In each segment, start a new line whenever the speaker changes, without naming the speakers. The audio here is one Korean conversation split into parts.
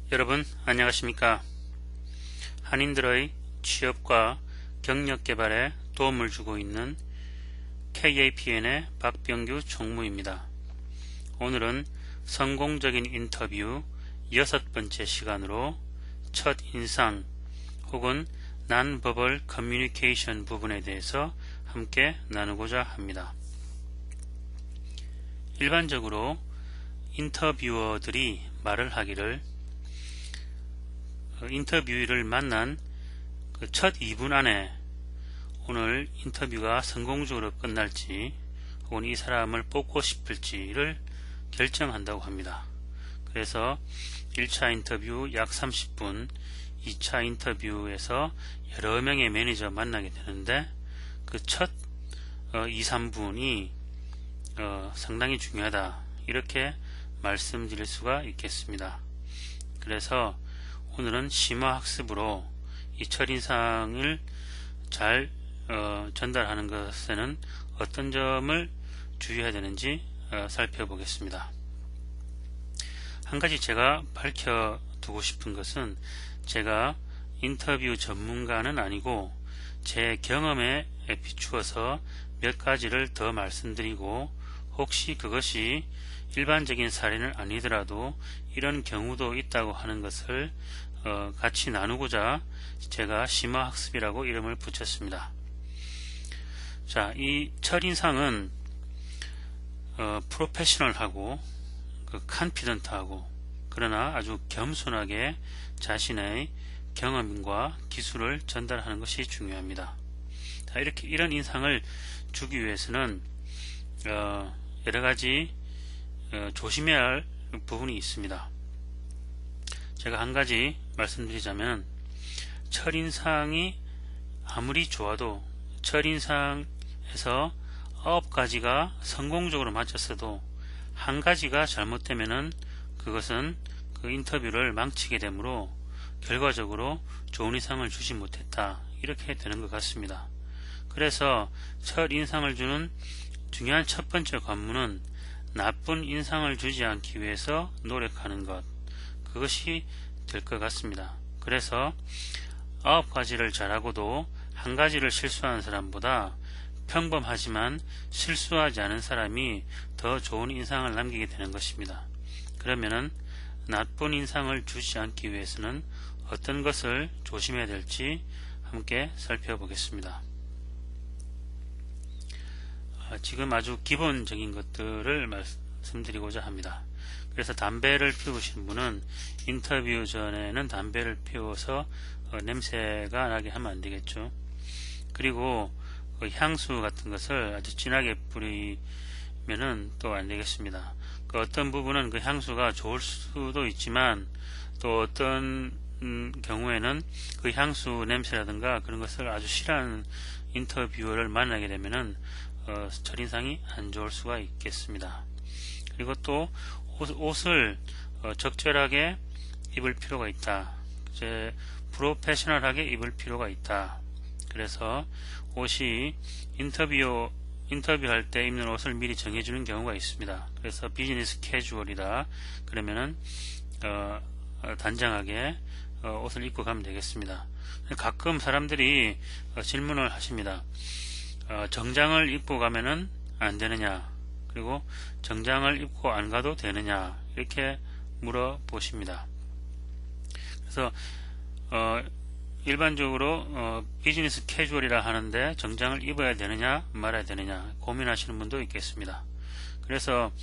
여러분 안녕하십니까. 한인들의 취업과 경력 개발에 도움을 주고 있는 KAPN의 박병규 총무입니다. 오늘은 성공적인 인터뷰 6번째 시간으로 첫인상 혹은 non-verbal communication 부분에 대해서 함께 나누고자 합니다. 일반적으로 인터뷰어들이 말을 하기를 인터뷰를 만난 첫 2분 안에 오늘 인터뷰가 성공적으로 끝날지 혹은 이 사람을 뽑고 싶을지를 결정한다고 합니다. 그래서 1차 인터뷰 약 30분, 2차 인터뷰에서 여러 명의 매니저 만나게 되는데 그 첫 2, 3분이 상당히 중요하다, 이렇게 말씀드릴 수가 있겠습니다. 그래서 오늘은 심화학습으로 이 첫인상을 잘 전달하는 것에는 어떤 점을 주의해야 되는지 살펴보겠습니다. 한 가지 제가 밝혀두고 싶은 것은, 제가 인터뷰 전문가는 아니고 제 경험에 비추어서 몇 가지를 더 말씀드리고, 혹시 그것이 일반적인 사례는 아니더라도 이런 경우도 있다고 하는 것을 같이 나누고자 제가 심화학습이라고 이름을 붙였습니다. 자, 이 첫인상은 프로페셔널하고 컨피던트하고 그러나 아주 겸손하게 자신의 경험과 기술을 전달하는 것이 중요합니다. 자, 이런 인상을 주기 위해서는 여러 가지 조심해야 할 부분이 있습니다. 제가 한 가지 말씀드리자면, 첫인상이 아무리 좋아도 첫인상에서 9가지가 성공적으로 맞췄어도 한 가지가 잘못되면은 그것은 그 인터뷰를 망치게 되므로 결과적으로 좋은 인상을 주지 못했다, 이렇게 되는 것 같습니다. 그래서 첫인상을 주는 중요한 첫 번째 관문은 나쁜 인상을 주지 않기 위해서 노력하는 것, 그것이 될 것 같습니다. 그래서 9가지를 잘하고도 한 가지를 실수하는 사람보다 평범하지만 실수하지 않은 사람이 더 좋은 인상을 남기게 되는 것입니다. 그러면은 나쁜 인상을 주지 않기 위해서는 어떤 것을 조심해야 될지 함께 살펴보겠습니다. 지금 아주 기본적인 것들을 말씀드리고자 합니다. 그래서 담배를 피우신 분은 인터뷰 전에는 담배를 피워서 냄새가 나게 하면 안 되겠죠. 그리고 향수 같은 것을 아주 진하게 뿌리면은 또 안 되겠습니다. 어떤 부분은 그 향수가 좋을 수도 있지만, 또 어떤 경우에는 그 향수 냄새라든가 그런 것을 아주 싫어하는 인터뷰어를 만나게 되면은 첫인상이 안 좋을 수가 있겠습니다. 그리고 또 옷을 적절하게 입을 필요가 있다. 이제 프로페셔널하게 입을 필요가 있다. 그래서 옷이 인터뷰할 때 입는 옷을 미리 정해주는 경우가 있습니다. 그래서 비즈니스 캐주얼이다 그러면은 단정하게 옷을 입고 가면 되겠습니다. 가끔 사람들이 질문을 하십니다. 정장을 입고 가면은 안 되느냐, 그리고 정장을 입고 안 가도 되느냐, 이렇게 물어보십니다. 그래서 일반적으로 비즈니스 캐주얼이라 하는데 정장을 입어야 되느냐 말아야 되느냐 고민하시는 분도 있겠습니다. 그래서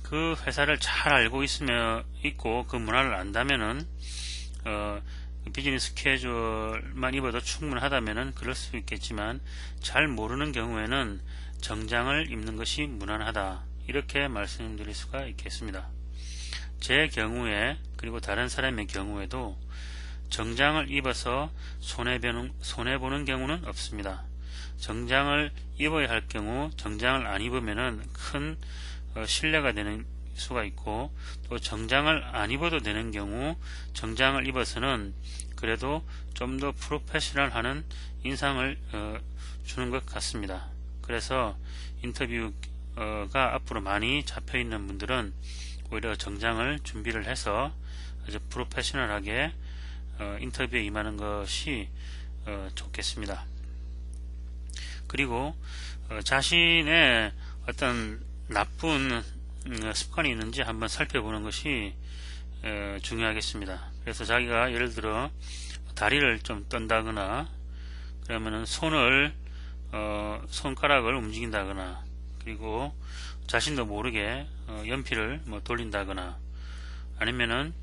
그 회사를 잘 알고 있고 그 문화를 안다면은 비즈니스 캐주얼만 입어도 충분하다면은 그럴 수 있겠지만, 잘 모르는 경우에는 정장을 입는 것이 무난하다, 이렇게 말씀드릴 수가 있겠습니다. 제 경우에, 그리고 다른 사람의 경우에도 정장을 입어서 손해보는 경우는 없습니다. 정장을 입어야 할 경우 정장을 안 입으면은 큰 신뢰가 되는 수가 있고, 또 정장을 안 입어도 되는 경우 정장을 입어서는 그래도 좀 더 프로페셔널하는 인상을 주는 것 같습니다. 그래서 인터뷰가 앞으로 많이 잡혀있는 분들은 오히려 정장을 준비를 해서 아주 프로페셔널하게 인터뷰에 임하는 것이 좋겠습니다. 그리고 자신의 어떤 나쁜 습관이 있는지 한번 살펴보는 것이 중요하겠습니다. 그래서 자기가 예를 들어 다리를 좀 떤다거나 그러면은 손가락을 움직인다거나 그리고 자신도 모르게 연필을 돌린다거나 아니면은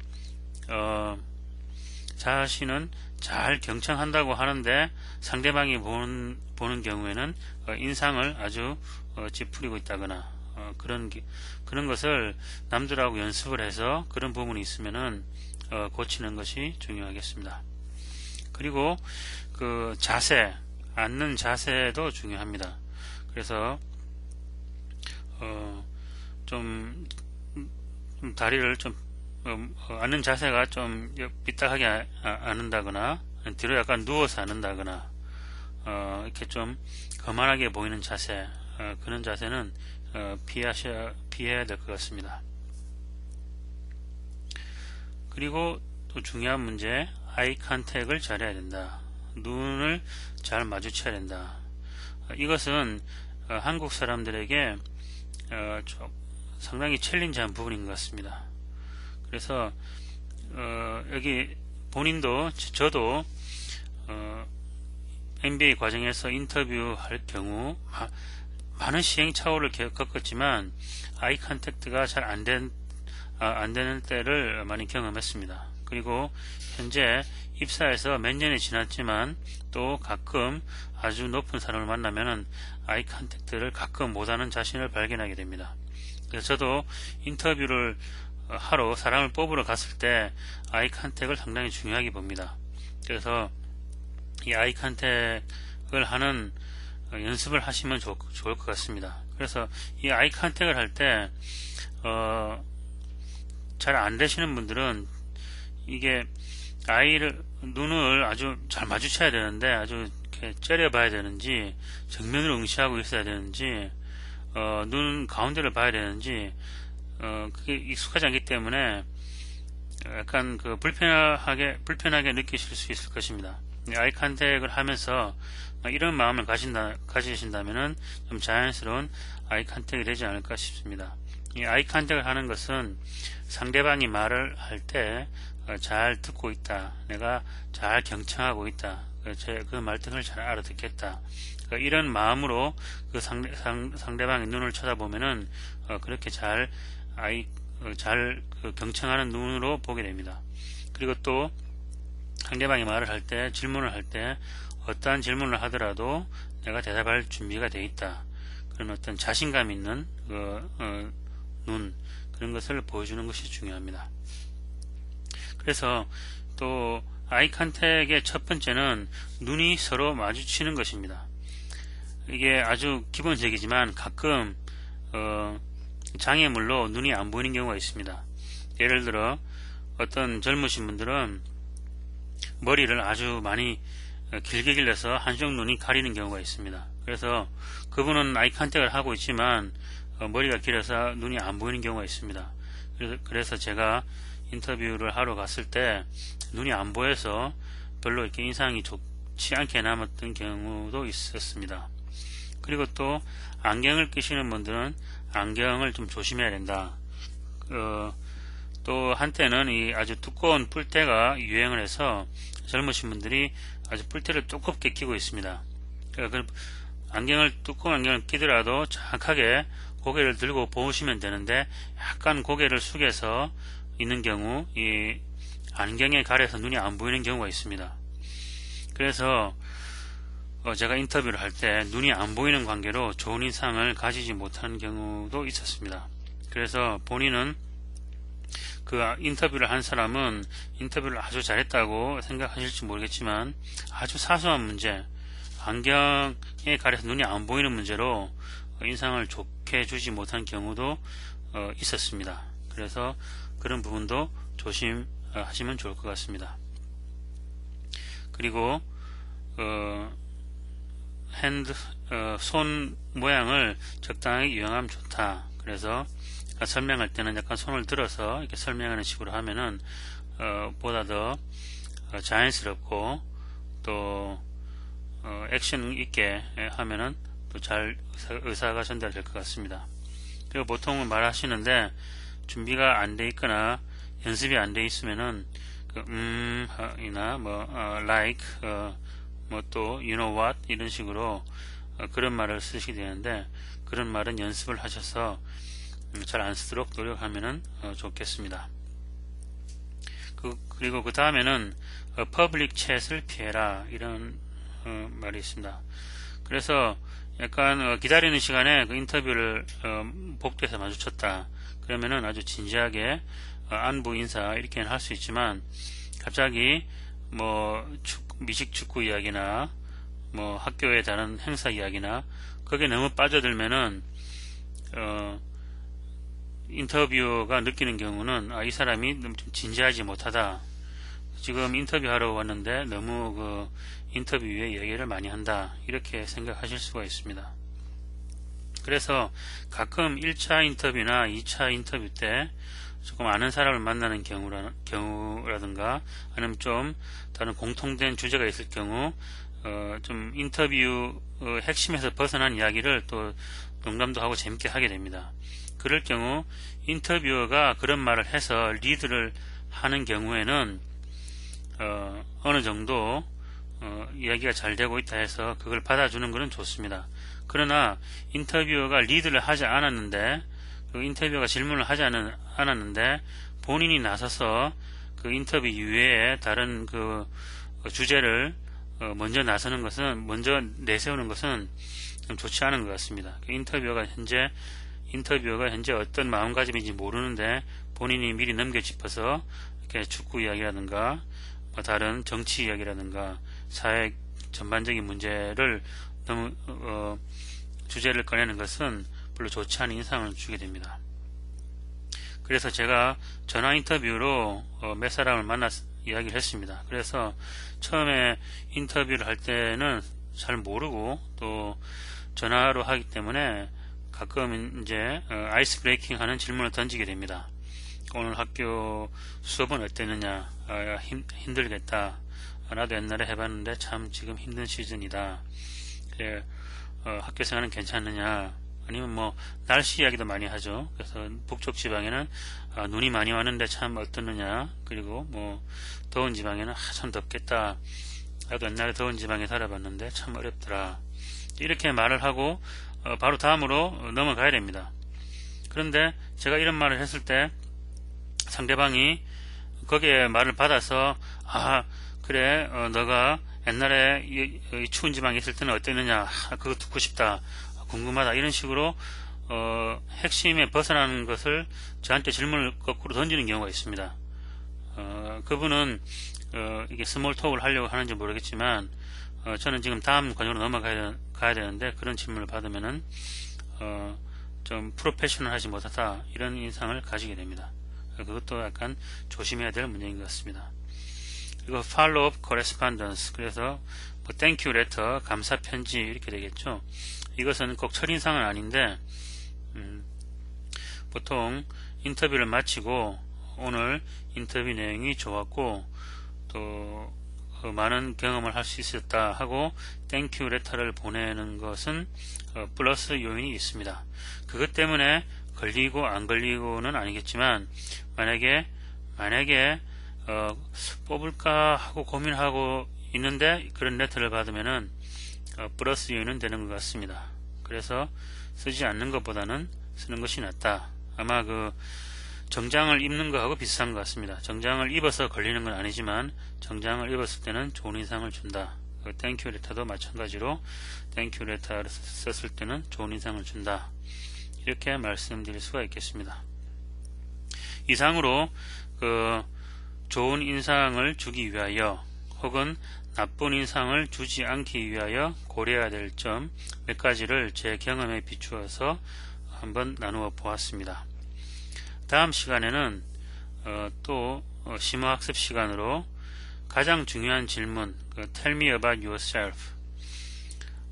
자신은 잘 경청한다고 하는데 상대방이 보는 경우에는 인상을 아주 찌푸리고 있다거나 그런 것을 남들하고 연습을 해서 그런 부분이 있으면은 고치는 것이 중요하겠습니다. 그리고 그 자세, 앉는 자세도 중요합니다. 그래서 좀 다리를 좀 앉는 자세가 좀 삐딱하게 앉는다거나 뒤로 약간 누워서 앉는다거나 이렇게 좀 거만하게 보이는 자세, 그런 자세는 피해야 될 것 같습니다. 그리고 또 중요한 문제, 아이 컨택을 잘해야 된다. 눈을 잘 마주쳐야 된다. 이것은 한국 사람들에게 상당히 챌린지한 부분인 것 같습니다. 그래서 여기 본인도 저도 MBA 과정에서 인터뷰할 경우 많은 시행착오를 겪었지만 아이 컨택트가 잘 안 되는 때를 많이 경험했습니다. 그리고 현재 입사해서 몇 년이 지났지만 또 가끔 아주 높은 사람을 만나면은 아이 컨택트를 가끔 못하는 자신을 발견하게 됩니다. 그래서 저도 인터뷰를 하러 사람을 뽑으러 갔을 때 아이 컨택을 상당히 중요하게 봅니다. 그래서 이 아이 컨택을 하는 연습을 하시면 좋을 것 같습니다. 그래서 이 아이 컨택을 할 때 잘 안 되시는 분들은 이게 눈을 아주 잘 마주쳐야 되는데 아주 이렇게 째려봐야 되는지 정면으로 응시하고 있어야 되는지 눈 가운데를 봐야 되는지 그게 익숙하지 않기 때문에 약간 불편하게 느끼실 수 있을 것입니다. 아이 컨택을 하면서 이런 마음을 가지신다면은 좀 자연스러운 아이 컨택이 되지 않을까 싶습니다. 이 아이 컨택을 하는 것은 상대방이 말을 할 때 잘 듣고 있다, 내가 잘 경청하고 있다, 그 말등을 잘 알아듣겠다, 이런 마음으로 그 상대방의 눈을 쳐다보면은 그렇게 잘 경청하는 눈으로 보게 됩니다. 그리고 또 상대방이 말을 할 때, 질문을 할 때 어떠한 질문을 하더라도 내가 대답할 준비가 되어 있다, 그런 어떤 자신감 있는 눈, 그런 것을 보여주는 것이 중요합니다. 그래서 또 아이 컨택의 첫 번째는 눈이 서로 마주치는 것입니다. 이게 아주 기본적이지만 가끔 장애물로 눈이 안 보이는 경우가 있습니다. 예를 들어 어떤 젊으신 분들은 머리를 아주 많이 길게 길러서 한쪽 눈이 가리는 경우가 있습니다. 그래서 그분은 아이 컨택을 하고 있지만 머리가 길어서 눈이 안 보이는 경우가 있습니다. 그래서 제가 인터뷰를 하러 갔을 때 눈이 안 보여서 별로 이렇게 인상이 좋지 않게 남았던 경우도 있었습니다. 그리고 또 안경을 끼시는 분들은 안경을 좀 조심해야 된다. 또 한때는 이 아주 두꺼운 뿔테가 유행을 해서 젊으신 분들이 아주 뿔테를 두껍게 끼고 있습니다. 두꺼운 안경을 끼더라도 정확하게 고개를 들고 보시면 되는데 약간 고개를 숙여서 있는 경우 이 안경에 가려서 눈이 안 보이는 경우가 있습니다. 그래서 제가 인터뷰를 할 때 눈이 안 보이는 관계로 좋은 인상을 가지지 못하는 경우도 있었습니다. 그래서 본인은 그 인터뷰를 한 사람은 인터뷰를 아주 잘했다고 생각하실지 모르겠지만 아주 사소한 문제, 안경에 가려서 눈이 안 보이는 문제로 인상을 좋게 주지 못한 경우도 있었습니다. 그래서 그런 부분도 조심하시면 좋을 것 같습니다. 그리고 손 모양을 적당하게 유용하면 좋다. 그래서 설명할 때는 약간 손을 들어서 이렇게 설명하는 식으로 하면은 보다 더 자연스럽고 또 액션 있게 하면은 또 잘 의사가 전달될 것 같습니다. 그리고 보통은 말하시는데 준비가 안 돼 있거나 연습이 안 돼 있으면은 이나 like 또 you know what 이런 식으로 그런 말을 쓰시게 되는데, 그런 말은 연습을 하셔서 잘 안 쓰도록 노력하면은 좋겠습니다. 그리고 그 다음에는 퍼블릭 챗을 피해라, 이런 말이 있습니다. 그래서 약간 기다리는 시간에 그 인터뷰를 복도에서 마주쳤다. 그러면은 아주 진지하게 안부 인사 이렇게는 할 수 있지만, 갑자기 미식 축구 이야기나 학교의 다른 행사 이야기나 거기에 너무 빠져들면은 인터뷰가 느끼는 경우는 이 사람이 좀 진지하지 못하다, 지금 인터뷰하러 왔는데 너무 그 인터뷰에 얘기를 많이 한다, 이렇게 생각하실 수가 있습니다. 그래서 가끔 1차 인터뷰나 2차 인터뷰 때 조금 아는 사람을 만나는 경우라든가 아니면 좀 다른 공통된 주제가 있을 경우 좀 인터뷰 핵심에서 벗어난 이야기를 또 농담도 하고 재밌게 하게 됩니다. 그럴 경우 인터뷰어가 그런 말을 해서 리드를 하는 경우에는 어느 정도 이야기가 잘 되고 있다 해서 그걸 받아주는 것은 좋습니다. 그러나 인터뷰어가 리드를 하지 않았는데, 그 인터뷰어가 질문을 하지 않았는데 본인이 나서서 그 인터뷰 이외에 다른 그 주제를 먼저 내세우는 것은 좀 좋지 않은 것 같습니다. 그 인터뷰어가 현재 어떤 마음가짐인지 모르는데 본인이 미리 넘겨짚어서 이렇게 축구 이야기라든가 다른 정치 이야기라든가 사회 전반적인 문제를 너무 주제를 꺼내는 것은 별로 좋지 않은 인상을 주게 됩니다. 그래서 제가 전화 인터뷰로 몇 사람을 만나서 이야기를 했습니다. 그래서 처음에 인터뷰를 할 때는 잘 모르고 또 전화로 하기 때문에 가끔 이제 아이스 브레이킹 하는 질문을 던지게 됩니다. 오늘 학교 수업은 어땠느냐? 힘들겠다. 나도 옛날에 해봤는데 참 지금 힘든 시즌이다. 학교 생활은 괜찮느냐? 아니면 날씨 이야기도 많이 하죠. 그래서 북쪽 지방에는 눈이 많이 왔는데 참 어떻느냐? 그리고 더운 지방에는 참 덥겠다. 나도 옛날에 더운 지방에 살아봤는데 참 어렵더라. 이렇게 말을 하고 바로 다음으로 넘어가야 됩니다. 그런데 제가 이런 말을 했을 때 상대방이 거기에 말을 받아서 그래 너가 옛날에 이 추운 지방에 있을 때는 어땠느냐, 그거 듣고 싶다, 궁금하다, 이런 식으로 핵심에 벗어나는 것을 저한테 질문을 거꾸로 던지는 경우가 있습니다. 그분은 이게 스몰 톡을 하려고 하는지 모르겠지만 저는 지금 다음 관역으로 넘어가야 되는데 그런 질문을 받으면은 좀 프로페셔널하지 못하다, 이런 인상을 가지게 됩니다. 그것도 약간 조심해야 될 문제인 것 같습니다. 그리고 follow-up correspondence, 그래서 thank you letter, 감사 편지 이렇게 되겠죠. 이것은 꼭 첫인상은 아닌데 보통 인터뷰를 마치고 오늘 인터뷰 내용이 좋았고 또 많은 경험을 할 수 있었다 하고 땡큐 레터를 보내는 것은 플러스 요인이 있습니다. 그것 때문에 걸리고 안 걸리고는 아니겠지만 만약에 뽑을까 하고 고민하고 있는데 그런 레터를 받으면은 플러스 요인은 되는 것 같습니다. 그래서 쓰지 않는 것보다는 쓰는 것이 낫다. 아마 그 정장을 입는 것하고 비슷한 것 같습니다. 정장을 입어서 걸리는 건 아니지만 정장을 입었을 때는 좋은 인상을 준다. 땡큐 레터도 마찬가지로 땡큐 레터를 썼을 때는 좋은 인상을 준다. 이렇게 말씀드릴 수가 있겠습니다. 이상으로 좋은 인상을 주기 위하여 혹은 나쁜 인상을 주지 않기 위하여 고려해야 될 점 몇 가지를 제 경험에 비추어서 한번 나누어 보았습니다. 다음 시간에는 또 심화학습 시간으로 가장 중요한 질문, Tell me about yourself.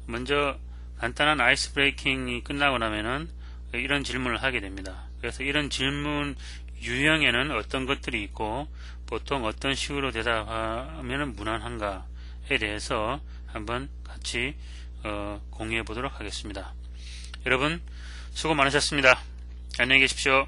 먼저 간단한 아이스 브레이킹이 끝나고 나면은 이런 질문을 하게 됩니다. 그래서 이런 질문 유형에는 어떤 것들이 있고 보통 어떤 식으로 대답하면 무난한가에 대해서 한번 같이 공유해 보도록 하겠습니다. 여러분 수고 많으셨습니다. 안녕히 계십시오.